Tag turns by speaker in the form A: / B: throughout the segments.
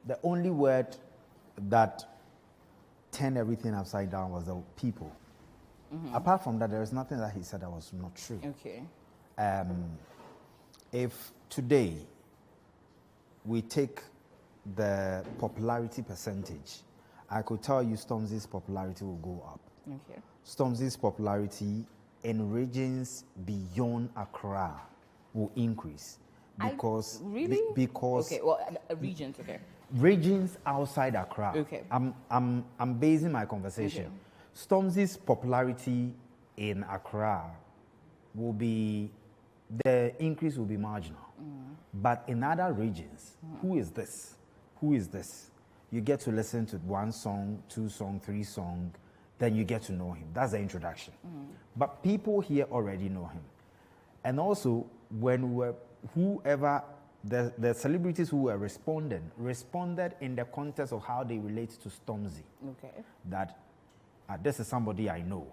A: The only word that turned everything upside down was the people. Apart from that, there is nothing that he said that was not true.
B: Okay.
A: If today we take the popularity percentage, I could tell you Stormzy's popularity will go up.
B: Okay.
A: Stormzy's popularity in regions beyond Accra will increase because because
B: okay, well, regions, okay.
A: Regions outside Accra.
B: Okay.
A: I'm basing my conversation.
B: Okay.
A: Stormzy's popularity in Accra will be, the increase will be marginal. But in other regions, who is this? Who is this? You get to listen to one song, two song, three song, then you get to know him. That's the introduction. But people here already know him. And also, when the celebrities who were responded in the context of how they relate to Stormzy.
B: Okay.
A: That this is somebody I know.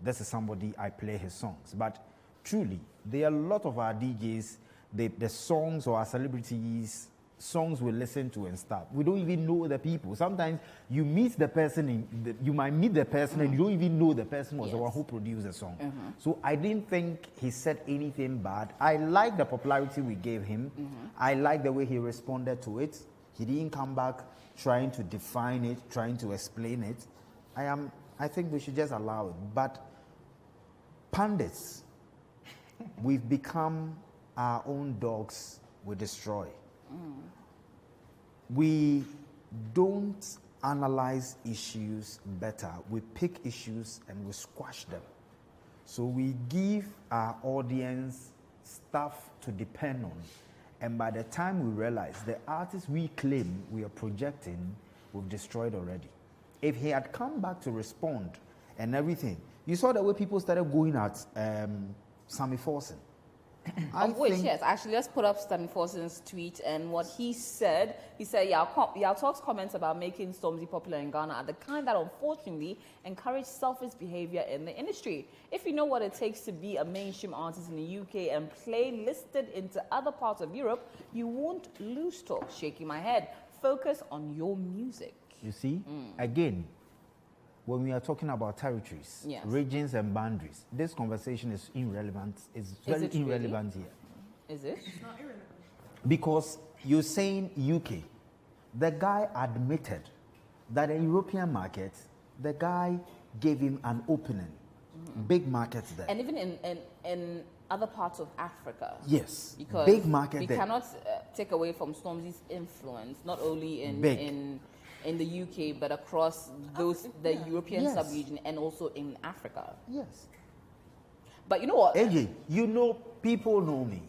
A: This is somebody I play his songs. But truly, there are a lot of our DJs, the songs or our celebrities, songs we listen to and stuff. We don't even know the people. Sometimes you meet the person, you might meet the person and you don't even know the person was the one who produced the song. So I didn't think he said anything bad. I like the popularity we gave him. I like the way he responded to it. He didn't come back trying to define it, trying to explain it. I think we should just allow it. But pundits, we've become our own dogs we destroy. We don't analyze issues better. We pick issues and we squash them. So we give our audience stuff to depend on. And by the time we realize the artists we claim we are projecting, we've destroyed already. If he had come back to respond and everything, you saw the way people started going at Sammy Forson.
B: Yes, actually, let's put up Sammy Forson's tweet and what he said. He said, Yaw Tog's comments about making Stormzy popular in Ghana are the kind that unfortunately encourage selfish behavior in the industry. If you know what it takes to be a mainstream artist in the UK and play listed into other parts of Europe, you won't lose talk. Shaking my head. Focus on your music.
A: You see, again, when we are talking about territories, regions and boundaries, this conversation is irrelevant. It's very irrelevant here.
B: Is it?
C: It's not irrelevant.
A: Because you're saying UK. The guy admitted that in European market, the guy gave him an opening. Big markets there.
B: And even in other parts of Africa.
A: Yes.
B: Because
A: big market
B: we
A: there.
B: cannot take away from Stormzy's influence, not only in the UK, but across the European sub-region and also in Africa.
A: Yes.
B: But you know what?
A: AJ, you know, people know me,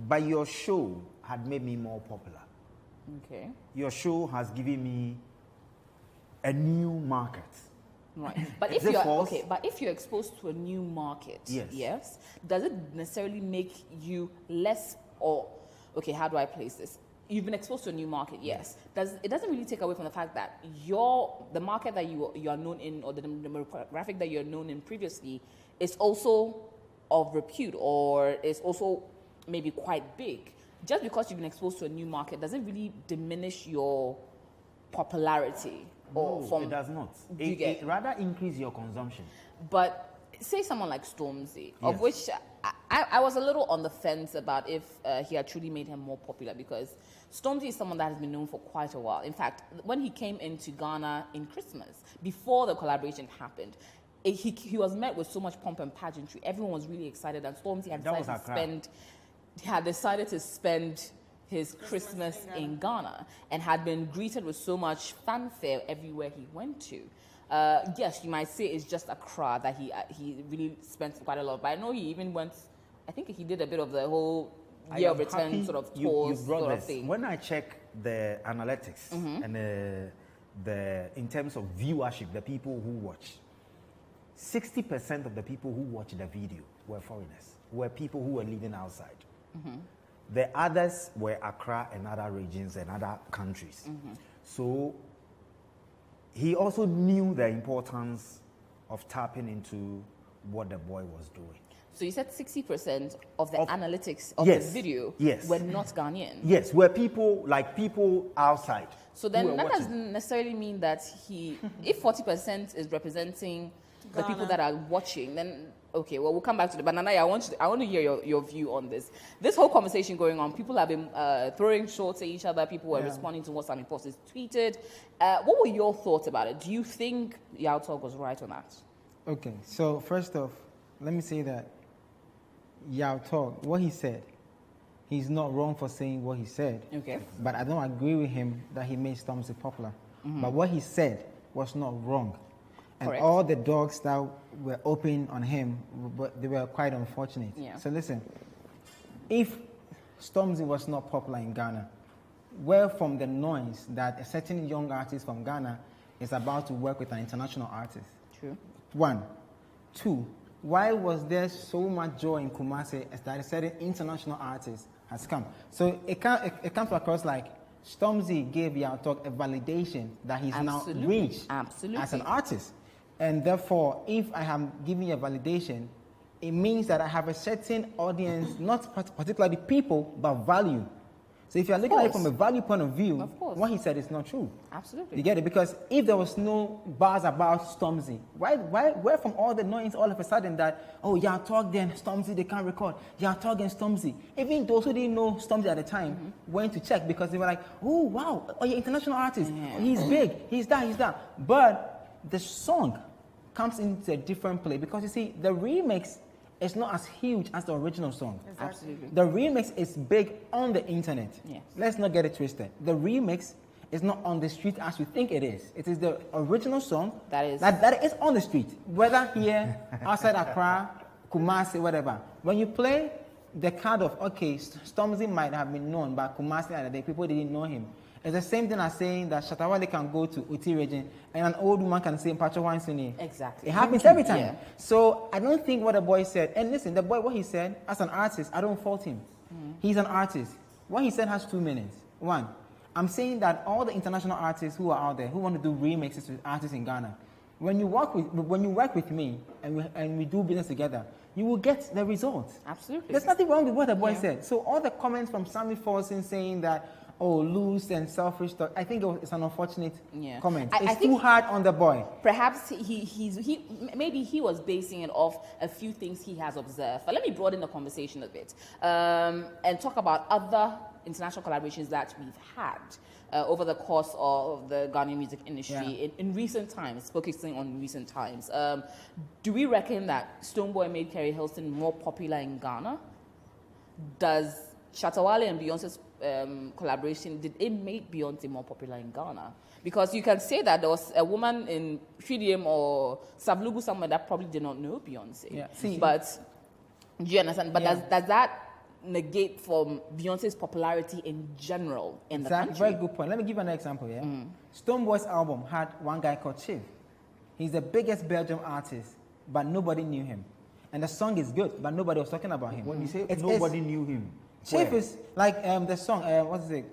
A: but your show had made me more popular.
B: Okay.
A: Your show has given me a new market.
B: Right. But if you're exposed to a new market, yes, does it necessarily make you less how do I place this? You've been exposed to a new market, yes. It doesn't really take away from the fact that the market that you are known in, or the demographic that you're known in previously, is also of repute, or is also maybe quite big. Just because you've been exposed to a new market doesn't really diminish your popularity.
A: It does not. It rather increase your consumption.
B: But say someone like Stormzy, of which I was a little on the fence about if he had truly made him more popular, because Stormzy is someone that has been known for quite a while. In fact, when he came into Ghana in Christmas, before the collaboration happened, he was met with so much pomp and pageantry. Everyone was really excited, and Stormzy had decided to spend his Christmas in Ghana and had been greeted with so much fanfare everywhere he went to. Yes, you might say it's just Accra that he really spent quite a lot. But I know he even went, I think he did a bit of the whole year of return sort of tours sort of thing.
A: When I check the analytics and in terms of viewership, the people who watch, 60% of the people who watched the video were foreigners, were people who were living outside. The others were Accra and other regions and other countries. So he also knew the importance of tapping into what the boy was doing.
B: So you said 60% of the analytics of the video were not Ghanaian.
A: Yes, were people outside.
B: So then that doesn't necessarily mean that if 40% is representing the people that are watching, then okay, well, we'll come back to the banana. I want to hear your view on this. This whole conversation going on, people have been throwing shots at each other. People were responding to what Sammy Post has tweeted. What were your thoughts about it? Do you think Yaw Tog was right on that?
C: Okay, so first off, let me say that Yaw Tog, what he said, he's not wrong for saying what he said. Okay. But I don't agree with him that he made Stormzy popular. But what he said was not wrong. And all the dogs that were open on him, but they were quite unfortunate. Yeah. So listen, if Stormzy was not popular in Ghana, where from the noise that a certain young artist from Ghana is about to work with an international artist?
B: True.
C: 1. 2, why was there so much joy in Kumasi as that a certain international artist has come? So it comes across like Stormzy gave Yaw Tog a validation that he's now reached as an artist. And therefore, if I am giving you a validation, it means that I have a certain audience, not particularly people, but value. So if you're looking at it from a value point of view, what he said is not true.
B: Absolutely.
C: You get it? Because if there was no buzz about Stormzy, where from all the noise all of a sudden that, oh, Yaw Tog then Stormzy, they can't record. Yaw Tog and Stormzy. Even those who didn't know Stormzy at the time went to check because they were like, oh, wow, oh, you're international artist. Yeah. He's big. He's that. But the song comes into a different place because you see, the remix is not as huge as the original song.
B: Exactly. Absolutely.
C: The remix is big on the internet. Yes. Let's not get it twisted. The remix is not on the street as you think it is. It is the original song that is on the street, whether here, outside Accra, Kumasi, whatever. When you play the card of, okay, Stormzy might have been known, but Kumasi at the day, people didn't know him. It's the same thing as saying that Shatawale can go to Uti region and an old woman can say Mpacho Wansuni.
B: Exactly.
C: It happens every time. Yeah. So I don't think what the boy said, and listen, the boy, what he said, as an artist, I don't fault him. He's an artist. What he said has 2 minutes. 1, I'm saying that all the international artists who are out there, who want to do remixes with artists in Ghana, when you work with me and we do business together, you will get the results.
B: Absolutely.
C: There's nothing wrong with what the boy said. So all the comments from Sammy Forson saying that, oh, loose and selfish talk, I think it's an unfortunate comment. It's too hard on the boy.
B: Perhaps maybe he was basing it off a few things he has observed. But let me broaden the conversation a bit and talk about other international collaborations that we've had over the course of the Ghanaian music industry in recent times, focusing on recent times. Do we reckon that Stonebwoy made Kerry Hilson more popular in Ghana? Does Shatawale and Beyonce's collaboration, did it make Beyonce more popular in Ghana? Because you can say that there was a woman in Tridiem or Savlugu somewhere that probably did not know Beyonce. Yeah. But do you understand? But does that negate from Beyonce's popularity in general in the country?
C: Very good point. Let me give you an example. Yeah, Stonebwoy's album had one guy called Chief. He's the biggest Belgian artist, but nobody knew him. And the song is good, but nobody was talking about him.
A: When you say nobody knew him,
C: Chief is like the song. What is it?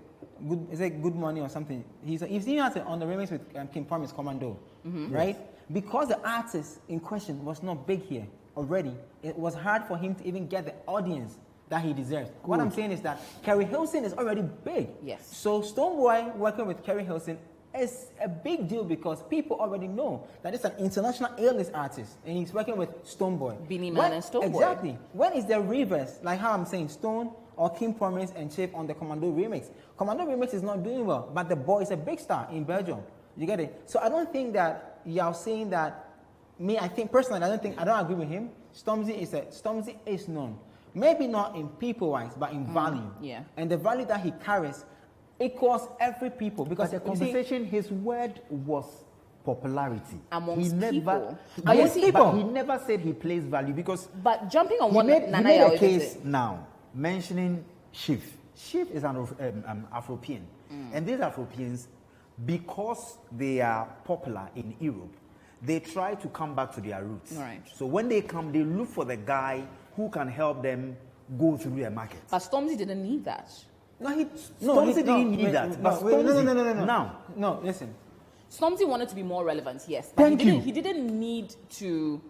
C: Good, is it Good Money or something? He's even on the remix with Kim Promise Commando, right? Because the artist in question was not big here already, it was hard for him to even get the audience that he deserves. Good. What I'm saying is that Kerry Hilson is already big.
B: Yes.
C: So Stonebwoy working with Kerry Hilson is a big deal because people already know that it's an international A-list artist and he's working with Stonebwoy.
B: Beanie Man and Stonebwoy.
C: Exactly. When is the reverse? Like how I'm saying, Stone or Kim Promise and Chief on the Commando remix. Commando remix is not doing well, but the boy is a big star in Belgium. You get it? So I don't think that you're saying that. I think personally, I don't agree with him. Stormzy is known. Maybe not in people-wise, but in value.
B: Yeah.
C: And the value that he carries equals every people. Because
A: the conversation, his word was popularity.
B: Amongst people.
A: But he never said he plays value because...
B: But jumping on what
A: Nana he made a case now, mentioning Chief. Chief is an Afropean. And these Afropeans, because they are popular in Europe, they try to come back to their roots.
B: Right.
A: So when they come, they look for the guy who can help them go through their market.
B: But Stormzy didn't need that.
A: Stormzy didn't need that.
C: No, listen.
B: Stormzy wanted to be more relevant, yes.
A: But
B: he didn't need to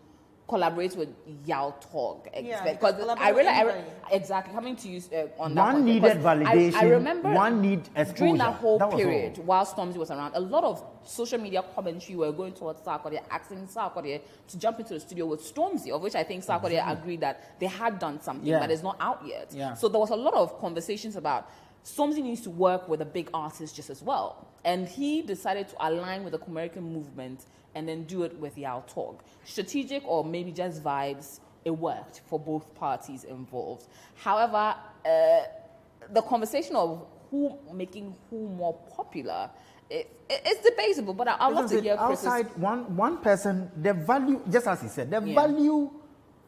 B: collaborate with Yaw Tog.
D: Yeah,
B: because I realized exactly coming to you on that.
A: One needed validation.
B: I remember
A: one need exposure.
B: During that whole period, while Stormzy was around, a lot of social media commentary were going towards Sarkodie, asking Sarkodie to jump into the studio with Stormzy, of which I think Sarkodie agreed that they had done something, but it's not out yet.
C: Yeah.
B: So there was a lot of conversations about Stormzy needs to work with a big artist just as well. And he decided to align with the American movement and then do it with Yaw Tog. Strategic or maybe just vibes, it worked for both parties involved. However, the conversation of who making who more popular, it's debatable, but I'd love to hear Chris's...
A: Outside, one person, the value, just as he said, the value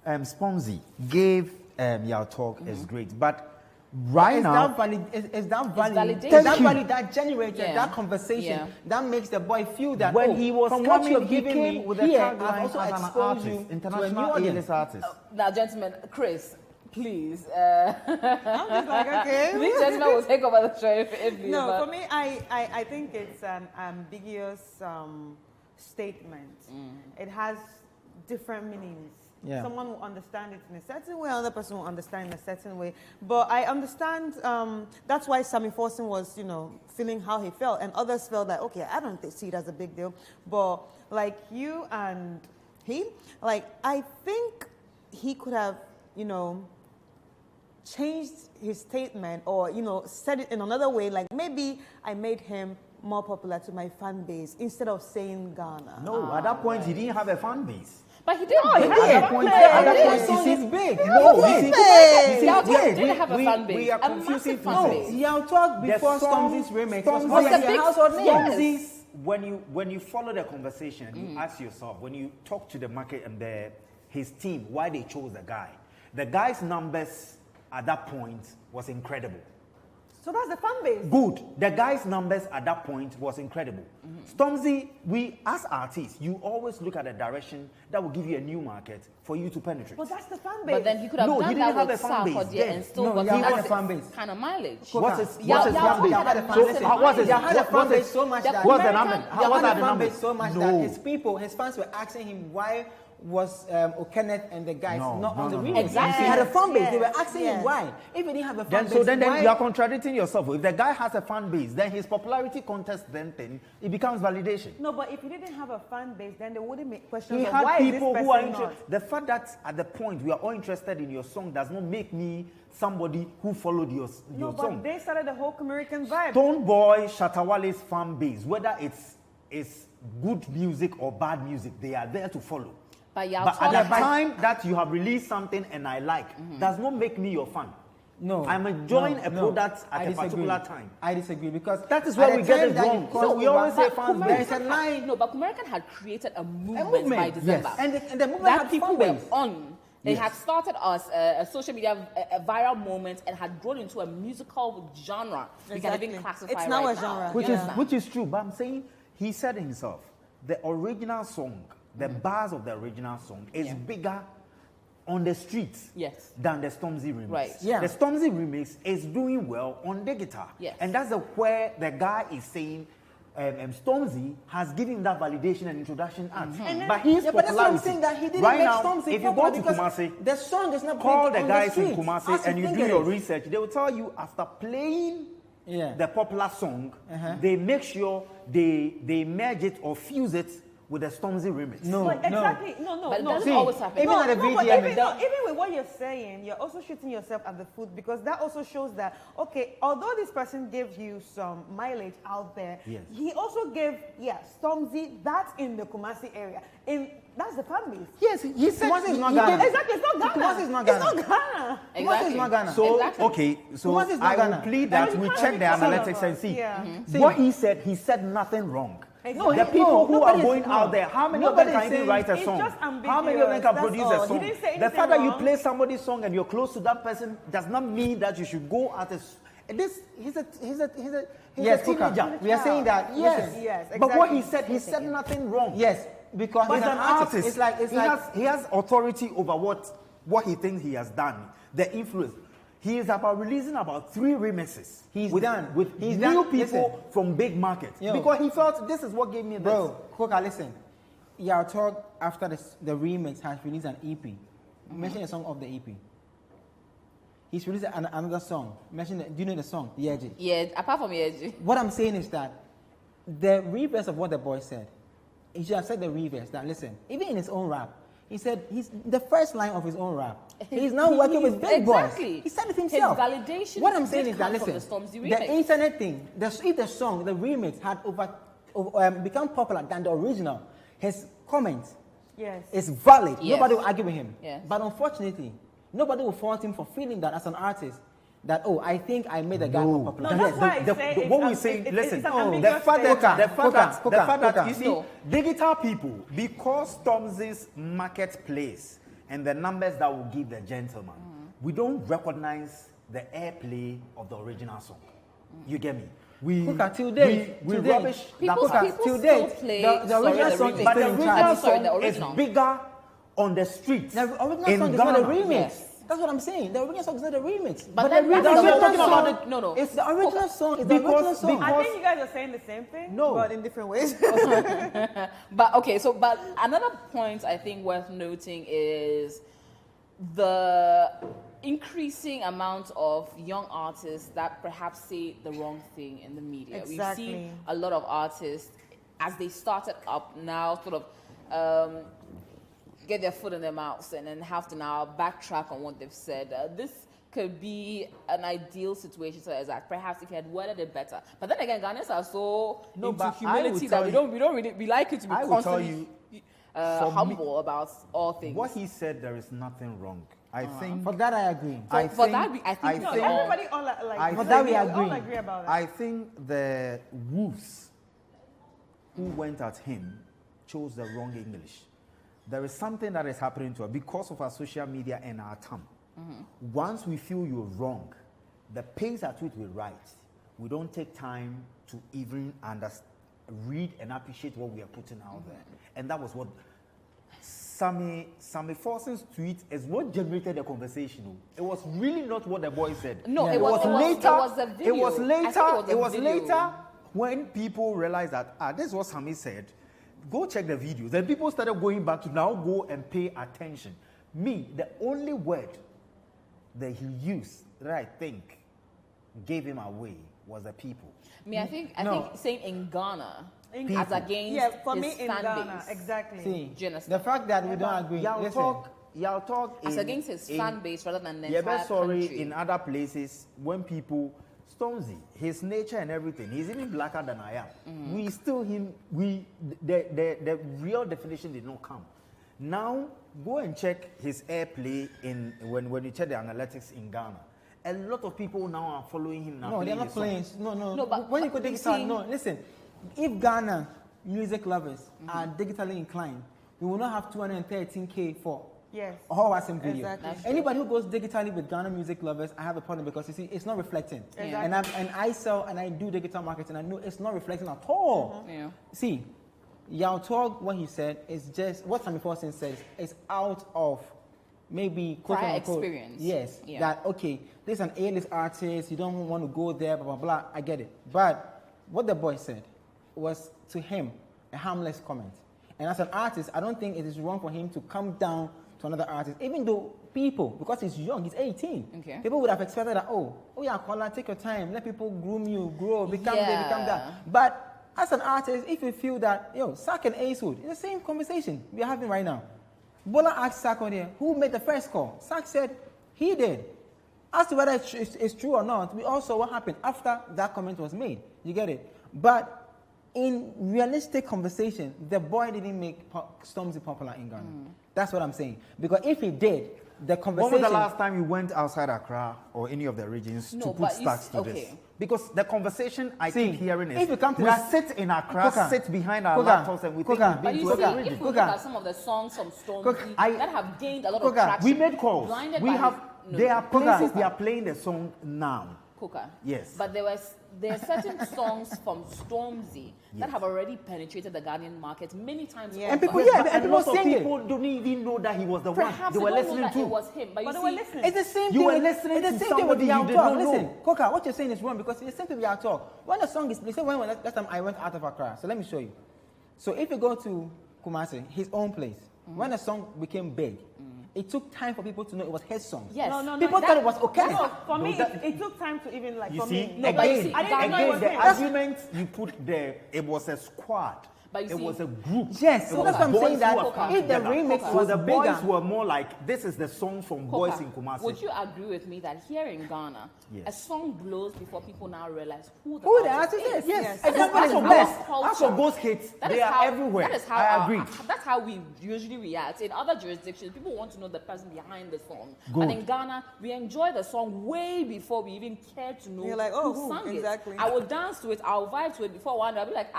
A: Stormzy gave Yaw Tog is great, but right now,
C: is that value that generated that conversation that makes the boy feel that
A: when he was
C: from
A: coming,
C: what you've given me
A: with a tagline
C: I've also
A: as an
C: exposed
A: artist,
C: you
A: international
C: to a new
A: A-list artist.
B: Now, gentlemen, Chris, please.
D: I'm just like, okay.
B: These gentlemen will take over the show if you.
D: No, for me, I think it's an ambiguous statement. It has different meanings.
C: Yeah.
D: Someone will understand it in a certain way, another person will understand in a certain way. But I understand, that's why Sammy Forson was, feeling how he felt. And others felt like, okay, I don't see it as a big deal. But like you and he, like, I think he could have, changed his statement or, said it in another way. Like maybe I made him more popular to my fan base instead of saying Ghana.
A: No, at that point, he didn't have a fan base.
B: But he didn't.
A: At that point, he seems big.
B: Yaw Tog didn't have a fan base.
A: We are confusing
B: fan
C: Yaw Tog before Stormzy's remix
B: was a big household name.
A: When you follow the conversation and you ask yourself, when you talk to the market and his team, why they chose the guy, the guy's numbers at that point was incredible.
D: So that's the fan base.
A: Good. The guy's numbers at that point was incredible. Stormzy, we as artists, you always look at a direction that will give you a new market for you to penetrate.
D: But that's the fan base.
B: But then he could have done that with Sarkodie and still got
C: a fan base.
B: Kind of mileage.
A: What's his fan base?
C: He had a fan base so much that
A: what's the number? What's the number?
C: So much that his fans were asking him why was Kenneth and the guys not on the remix.
B: Exactly.
C: He had a fan base. They were asking him why. If he didn't have a fan base,
A: then you are contradicting yourself. If the guy has a fan base, then his popularity contest it becomes validation.
D: No, but if he didn't have a fan base, then they wouldn't make questions
A: he
D: of
A: had
D: why
A: people
D: is this
A: who are
D: person
A: interested. The fact that at the point we are all interested in your song does not make me somebody who followed your
D: but
A: song.
D: They started the whole American vibe.
A: Stonebwoy Shatawale's fan base, whether it's good music or bad music, they are there to follow.
B: But
A: at the time that you have released something and I like, does not make me your fan.
C: No.
A: I'm enjoying a product at a particular time.
C: I disagree because
A: that is where we get it wrong. So we always say fans base.
B: There's a line. No, but American had created a movement by December.
C: Yes. And the movement
B: that
C: had
B: people
C: were
B: on. They had started as a social media a viral moment and had grown into a musical genre.
D: Exactly.
B: We can even classify
D: it's now
B: right
D: a genre.
A: Which is true, but I'm saying he said himself, the original song, the bars of the original song is bigger on the streets than the Stormzy remix.
B: Right.
A: Yeah. The Stormzy remix is doing well on the guitar.
B: Yes.
A: And that's where the guy is saying Stormzy has given that validation and introduction act. But his
C: but that's what I'm saying, that he didn't
A: right
C: make
A: now,
C: Stormzy
A: if you go to Kumasi,
C: the song is not
A: call the
C: on
A: guys
C: the
A: in Kumasi and you do your research, they will tell you after playing the popular song, they make sure they merge it or fuse it with the Stormzy remix.
D: Exactly.
B: But it doesn't always happen.
D: Even with what you're saying, you're also shooting yourself at the foot because that also shows that, okay, although this person gave you some mileage out there, he also gave, Stormzy that in the Kumasi area. That's the fan base.
C: Yes, he said Kumasi is not Ghana.
D: Exactly, it's not Ghana.
C: Kumasi is not Ghana.
D: It's not Ghana.
C: Kumasi is not Ghana.
A: So I will plead that we check the analytics and see. What he said nothing wrong.
D: Exactly.
A: The people who are going out there, how many of them can even write a song? How many of them can produce a song? The fact that you play somebody's song and you're close to that person does not mean that you should go at he's a teenager.
C: We are saying that.
D: Yes, exactly.
A: But what he said nothing wrong.
C: Yes, because he's an artist.
A: He has authority over what he thinks he has done. The influence. He is about releasing about 3 remixes. He's done with new people from big markets. Because he felt this is what gave me this.
C: Bro, Koka, listen. Yaw Tog, after the remix, has released an EP. Mention a song of the EP. He's released another song. Do you know the song? Yeji.
B: Yeah, apart from Yeji.
C: What I'm saying is that the reverse of what the boy said, he should have said the reverse. That listen, even in his own rap, he said he's the first line of his own rap. He's now working with big boys. He said it himself.
B: His validation.
C: What I'm saying is that listen,
B: the
C: internet thing, if the song, the remix had become popular than the original, his comment is valid.
B: Yes.
C: Nobody will argue with him.
B: Yes.
C: But unfortunately, nobody will fault him for feeling that as an artist. That I think I made the guy more popular.
D: No, that's why I say
A: what we say. Listen,
D: the
A: fact that you see, digital people, because Stormzy's marketplace and the numbers that will give the gentleman, we don't recognize the airplay of the original song. You get me? We rubbish.
B: People still play
C: the original song is
A: but
C: still
A: the
C: in charge.
A: original song is bigger on the streets.
C: The original song is not a remix.
B: Yes.
C: That's what I'm saying. The original song is not a remix.
B: But
C: the original song,
B: no.
C: It's the original song. It's the original song.
D: I think you guys are saying the same thing, but in different ways.
B: But another point I think worth noting is the increasing amount of young artists that perhaps say the wrong thing in the media.
D: Exactly.
B: We've seen a lot of artists as they started up now sort of get their foot in their mouths and then have to now backtrack on what they've said. This could be an ideal situation so as that perhaps if you had worded it better. But then again, Ghanaians are so into humility that we like it to be constantly humble about all things.
A: What he said, there is nothing wrong. I think
C: for that I agree.
B: I think
D: everybody all agree about that.
A: I think the wolves who went at him chose the wrong English. There is something that is happening to us because of our social media and our tongue. Once we feel you're wrong, the pace at which we write, we don't take time to even read and appreciate what we are putting out there. And that was what Sammy Forson's tweet is what generated the conversation. It was really not what the boy said.
B: No, it was later.
A: It was later when people realized that this is what Sammy said. Go check the videos. Then people started going back to now go and pay attention. Me, the only word that he used that I think gave him away was the people.
B: I think saying in Ghana as against
D: for
B: his
D: me in
B: fan
D: Ghana,
B: base.
D: exactly.
C: See, the fact that we don't agree.
A: Yaw Tog
B: as against his fan base rather than the entire country.
A: In other places when people Stormzy, his nature and everything, he's even blacker than I am. We still the real definition did not come. Now go and check his airplay when you check the analytics in Ghana. A lot of people now are following him now.
C: No, they're not playing. No.
B: But
C: when you go digital, listen. If Ghana music lovers are digitally inclined, we will not have 213K for all our video.
D: Exactly.
C: Anybody who goes digitally with Ghana music lovers, I have a problem because you see, it's not reflecting.
D: Exactly.
C: And I sell and I do digital marketing. I know it's not reflecting at all. See, Yaw Tog, what he said is just what Sammy Forson says is out of maybe
B: prior experience.
C: Yes. That okay, this is an A-list artist. You don't want to go there. Blah blah blah. I get it. But what the boy said was to him a harmless comment. And as an artist, I don't think it is wrong for him to come down to another artist, even though people, because he's young, he's 18. People would have expected that, Kola, take your time, let people groom you, grow, become this, become that. But as an artist, if you feel that, Sak and Acewood, it's the same conversation we are having right now. Bola asked Sak on here, who made the first call? Sak said he did. As to whether it's true or not, we also what happened after that comment was made. You get it? But in realistic conversation, the boy didn't make Stormzy popular in Ghana. That's what I'm saying. Because if he did, the conversation...
A: When was the last time you went outside Accra or any of the regions to put stacks to this? Because the conversation I keep hearing is,
C: if you come to
A: sit in Accra, sit behind our laptops and we think we've been to
B: every region. If we look at some of the songs from Stormzy that have gained a lot of traction...
A: We made calls. There are places they are playing the song now.
B: Koka.
A: Yes.
B: But there are certain songs from Stormzy that have already penetrated the Ghanaian market many times.
C: And people, and
A: most of people don't even know that he was the one they were listening to.
B: It was him, but
D: they were listening.
C: It's the same thing.
A: You were listening to somebody you did not know.
C: Listen, Koka, what you're saying is wrong because it's the same thing with Yaw Tog. When the song is, they say when last time I went out of Accra. So let me show you. So if you go to Kumasi, his own place. When a song became big, it took time for people to know it was his song.
B: Yes.
D: No,
C: People thought it was okay.
D: No, for me, it took time to even like.
A: You
D: for
A: see,
D: me,
B: No, but you see,
D: I didn't know it was
A: the
D: him.
A: argument you put there, it was a squad.
B: But you
A: It
B: see-
A: was a group.
C: Yes, so
A: It
C: that's
A: was
C: what I'm
A: boys
C: saying, that
A: who have come
C: if the
A: together.
C: remix
A: So
C: was
A: the
C: bigger,
A: boys were more like, this is the song from boys in Kumasi.
B: Would you agree with me that here in Ghana,
A: Yes.
B: a song blows before people now realize who the
C: who the
B: artist
C: artist is? Yes,
D: Yes.
C: everybody
B: That's
C: is
B: our
C: blessed.
B: culture.
A: As for ghost hits,
B: That
A: they
B: is
A: are
B: how,
A: everywhere.
B: That is how
A: I agree.
B: That's how we usually react. In other jurisdictions, people want to know the person behind the song.
A: Good.
B: But in Ghana, we enjoy the song way before we even care to know
D: You're like, oh,
B: who sang
D: exactly.
B: it. I will dance to it, I'll vibe to it before one day. I'll be like,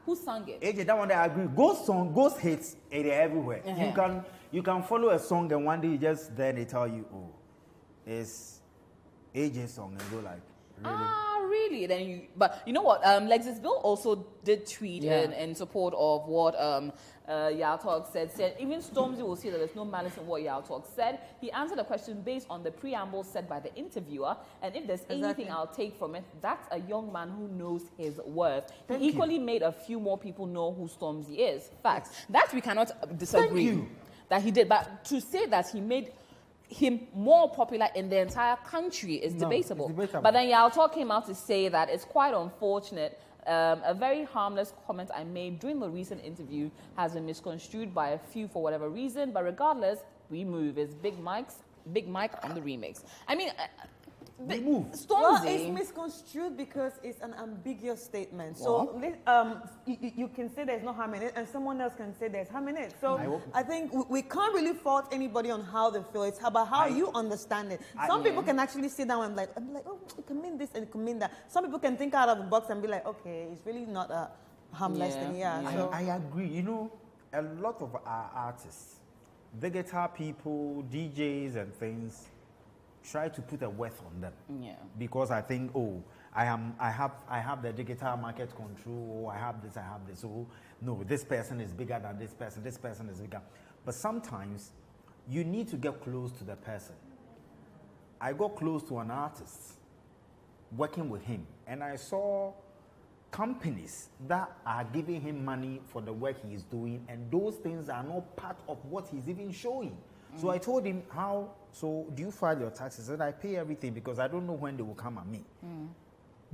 B: who sang it?
A: AJ, that one I agree. Ghost song, ghost hits, they're everywhere. You can follow a song and one day they tell you, oh, it's AJ song, and go like, really?
B: Really? But you know what? Lexis Bill also did tweet in support of what Yaw Tog said. Even Stormzy will say that there's no malice in what Yaw Tog said. He answered a question based on the preamble said by the interviewer, and if there's anything I'll take from it, that's a young man who knows his worth. He equally made a few more people know who Stormzy is. Facts. That we cannot disagree that he did. But to say that he made him more popular in the entire country is debatable.
C: It's debatable.
B: But then Yaw Tog came out to say that it's quite unfortunate. A very harmless comment I made during the recent interview has been misconstrued by a few for whatever reason. But regardless, we move. It's Big Mike on the remix. I mean,
A: Stormzy.
D: Well, it's misconstrued because it's an ambiguous statement. So you can say there's no harm in it, and someone else can say there's harm in it. So I think we can't really fault anybody on how they feel. It's about how you understand it. Some people can actually sit down and be like, oh, it can mean this and it can mean that. Some people can think out of the box and be like, okay, it's really not a harmless thing. So
A: I agree. You know, a lot of our artists, the guitar people, DJs and things, try to put a worth on them.
B: Yeah.
A: Because I think, I have the digital market control, I have this. So no, this person is bigger than this person is bigger. But sometimes you need to get close to the person. I got close to an artist working with him, and I saw companies that are giving him money for the work he is doing, and those things are not part of what he's even showing. So I told him, so do you file your taxes? And I pay everything because I don't know when they will come at me.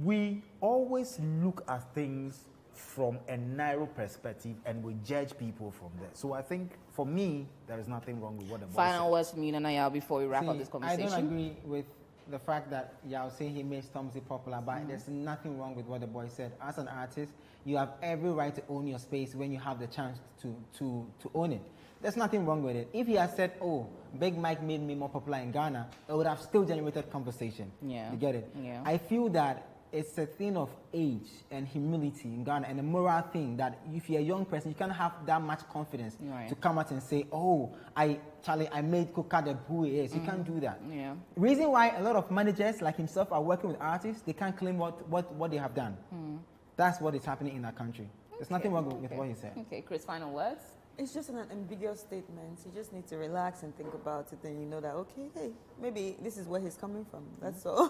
A: We always look at things from a narrow perspective and we judge people from there. So I think, for me, there is nothing wrong with what the boy said.
B: Final words from you, Nana, before we wrap up this conversation.
C: I don't agree with the fact that Yaw saying he made Stormzy popular, but there's nothing wrong with what the boy said. As an artist, you have every right to own your space when you have the chance to own it. There's nothing wrong with it. If he had said, oh, Big Mike made me more popular in Ghana, it would have still generated conversation.
B: Yeah.
C: You get it?
B: Yeah.
C: I feel that it's a thing of age and humility in Ghana, and a moral thing that if you're a young person, you can't have that much confidence to come out and say, oh, I made Koka who he is. You can't do that.
B: Yeah.
C: Reason why a lot of managers like himself are working with artists, they can't claim what they have done. That's what is happening in our country. There's nothing wrong with what he said.
B: Okay, Chris, final words?
D: it's just an ambiguous statement. You just need to relax and think about it, and you know that, okay, hey, maybe this is where he's coming from. That's all.